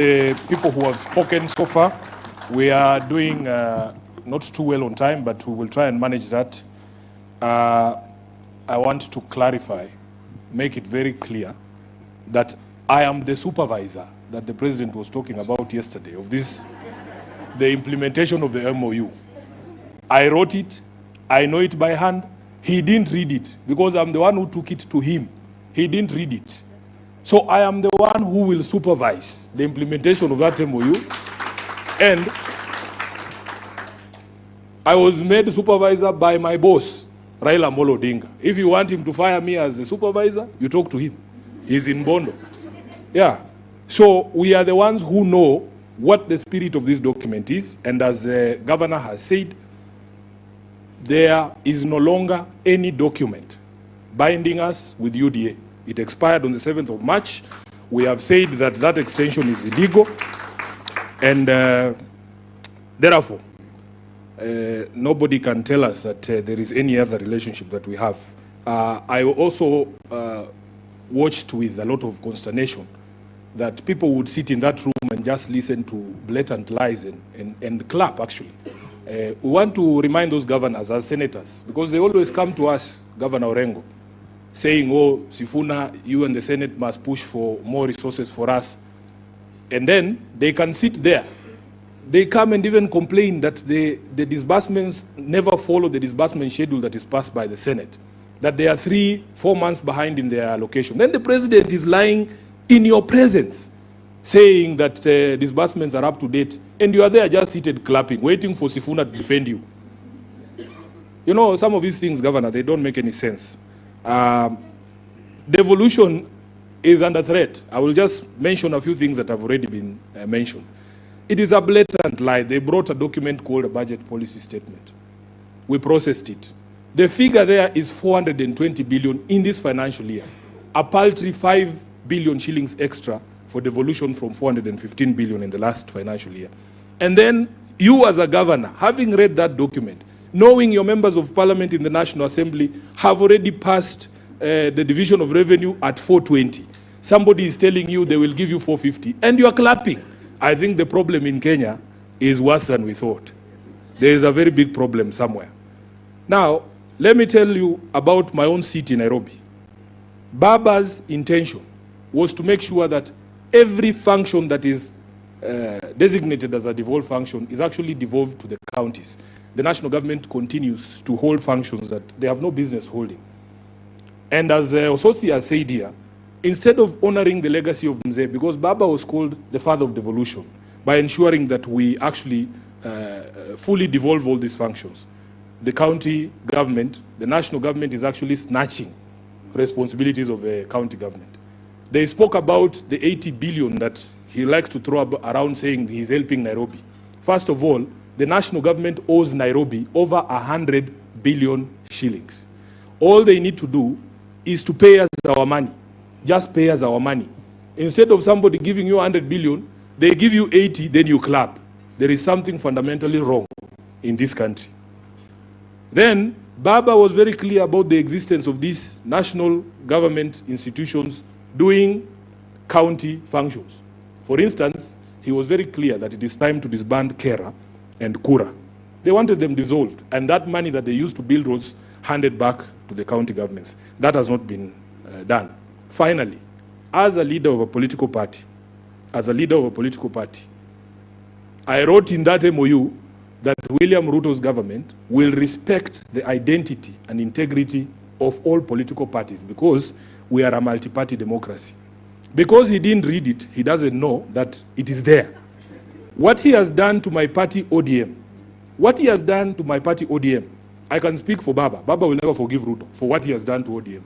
the people who have spoken so far. We are doing not too well on time, but we will try and manage that. I want to clarify, make it very clear that I am the supervisor that the president was talking about yesterday of this, the implementation of the MOU. I wrote it, I know it by hand. He didn't read it because I'm the one who took it to him. He didn't read it. So I am the one who will supervise the implementation of that MOU. And I was made supervisor by my boss, Raila Amolo Odinga. If you want him to fire me as a supervisor, you talk to him. He's in Bondo. Yeah. So we are the ones who know what the spirit of this document is. And as the governor has said, there is no longer any document binding us with UDA. It expired on the 7th of March. We have said that that extension is illegal. And therefore, nobody can tell us that there is any other relationship that we have. I also watched with a lot of consternation that people would sit in that room and just listen to blatant lies and clap, actually. We want to remind those governors as senators, because they always come to us, Governor Orengo, saying, oh, Sifuna, you and the Senate must push for more resources for us. And then they can sit there. They come and even complain that the disbursements never follow the disbursement schedule that is passed by the Senate, that they are 3-4 months behind in their allocation. Then the president is lying in your presence, saying that disbursements are up to date, and you are there just seated clapping, waiting for Sifuna to defend you. You know, some of these things, Governor, they don't make any sense. Devolution is under threat. I will just mention a few things that have already been mentioned. It is a blatant lie. They brought a document called a budget policy statement. We processed it. The figure there is 420 billion in this financial year, a paltry 5 billion shillings extra for devolution from 415 billion in the last financial year. And then you as a governor, having read that document, knowing your members of parliament in the National Assembly have already passed the division of revenue at 420. Somebody is telling you they will give you 450, and you are clapping. I think the problem in Kenya is worse than we thought. There is a very big problem somewhere. Now, let me tell you about my own seat in Nairobi. Baba's intention was to make sure that every function that is designated as a devolved function is actually devolved to the counties. The national government continues to hold functions that they have no business holding. And as Ososi has said here, instead of honoring the legacy of Mzee, because Baba was called the father of devolution, by ensuring that we actually fully devolve all these functions, the county government, the national government is actually snatching responsibilities of the county government. They spoke about the 80 billion that he likes to throw around, saying he's helping Nairobi. First of all, the national government owes Nairobi over 100 billion shillings. All they need to do is to pay us our money. Just pay us our money. Instead of somebody giving you 100 billion, they give you 80, then you clap. There is something fundamentally wrong in this country. Then, Baba was very clear about the existence of these national government institutions doing county functions. For instance, he was very clear that it is time to disband Kera and Kura. They wanted them dissolved, and that money that they used to build roads handed back to the county governments. That has not been done. Finally, as a leader of a political party, I wrote in that MOU that William Ruto's government will respect the identity and integrity of all political parties, because we are a multi-party democracy. Because he didn't read it, he doesn't know that it is there. What he has done to my party ODM, I can speak for Baba. Baba will never forgive Ruto for what he has done to ODM.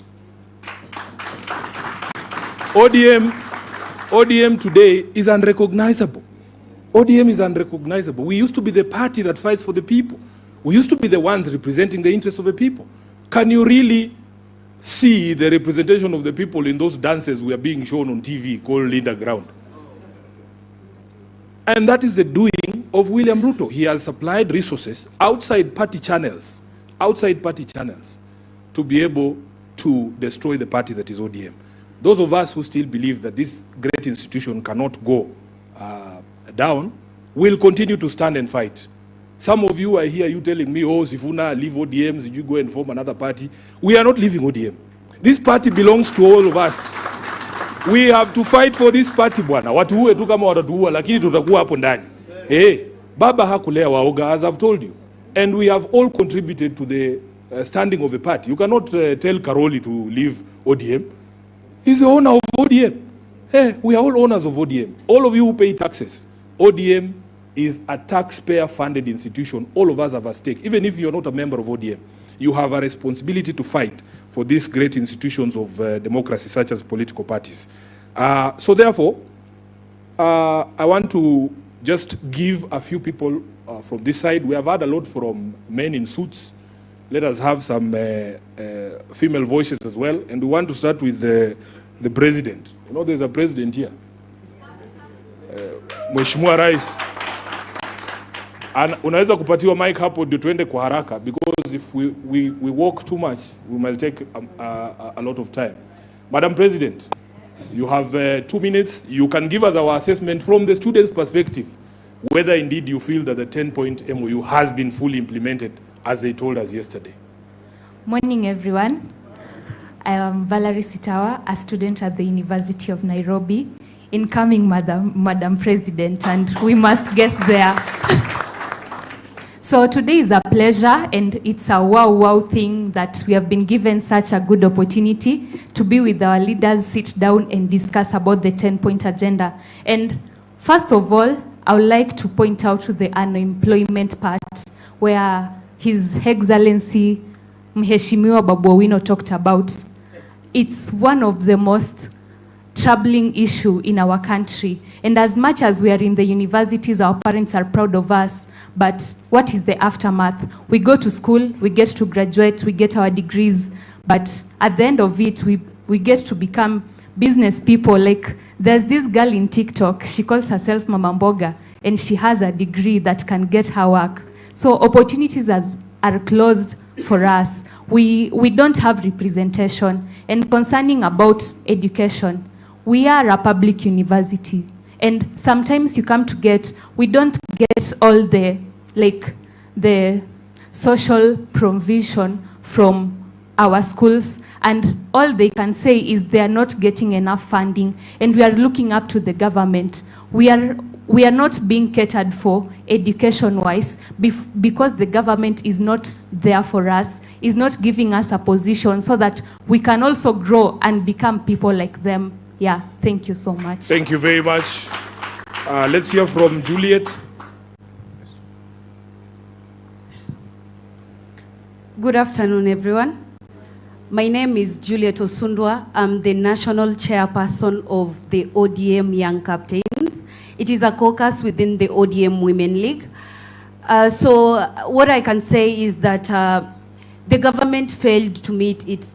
ODM today is unrecognizable. ODM is unrecognizable. We used to be the party that fights for the people. We used to be the ones representing the interests of the people. Can you really see the representation of the people in those dances we are being shown on TV called Linda Ground? And that is the doing of William Ruto. He has supplied resources outside party channels, to be able to destroy the party that is ODM. Those of us who still believe that this great institution cannot go down, we'll continue to stand and fight. Some of you are here, you telling me, oh, Sifuna, leave ODM, you go and form another party. We are not leaving ODM. This party belongs to all of us. We have to fight for this party, bwana. Watuue tu kama watatuua, lakini tutakuwa hapo ndani. Hey, baba hakulea waoga, as I've told you. And we have all contributed to the standing of the party. You cannot tell Karoli to leave ODM. He's the owner of ODM. Hey, we are all owners of ODM. All of you who pay taxes. ODM is a taxpayer-funded institution. All of us have a stake. Even if you're not a member of ODM, you have a responsibility to fight for these great institutions of democracy, such as political parties. So therefore, I want to just give a few people from this side. We have had a lot from men in suits. Let us have some female voices as well. And we want to start with the president. You know, there's a president here. Mheshimiwa Rais. And unaweza kupatiwa mic hapo ndio tuende kwa haraka, because if we walk too much, we might take a lot of time. Madam President, you have 2 minutes. You can give us our assessment from the students' perspective, whether indeed you feel that the 10-point MOU has been fully implemented as they told us yesterday. Morning, everyone. I am Valerie Sitawa, a student at the University of Nairobi. Incoming Madam President, and we must get there. So today is a pleasure, and it's a wow thing that we have been given such a good opportunity to be with our leaders, sit down and discuss about the 10-point agenda. And first of all, I would like to point out to the unemployment part, where His Excellency Mheshimiwa Babu Owino talked about. It's one of the most troubling issue in our country. And as much as we are in the universities, our parents are proud of us, but what is the aftermath? We go to school, we get to graduate, we get our degrees, but at the end of it, we get to become business people. Like, there's this girl in TikTok, she calls herself Mama Mboga, and she has a degree that can get her work. So opportunities are closed for us. We don't have representation. And concerning about education, we are a public university, and sometimes we don't get all the social provision from our schools, and all they can say is they are not getting enough funding, and we are looking up to the government. We are not being catered for education-wise because the government is not there for us, is not giving us a position so that we can also grow and become people like them. Yeah, thank you so much. Thank you very much. Let's hear from Juliet. Good afternoon, everyone. My name is Juliet Osundwa. I'm the national chairperson of the ODM Young Captains. It is a caucus within the ODM Women League. So what I can say is that the government failed to meet its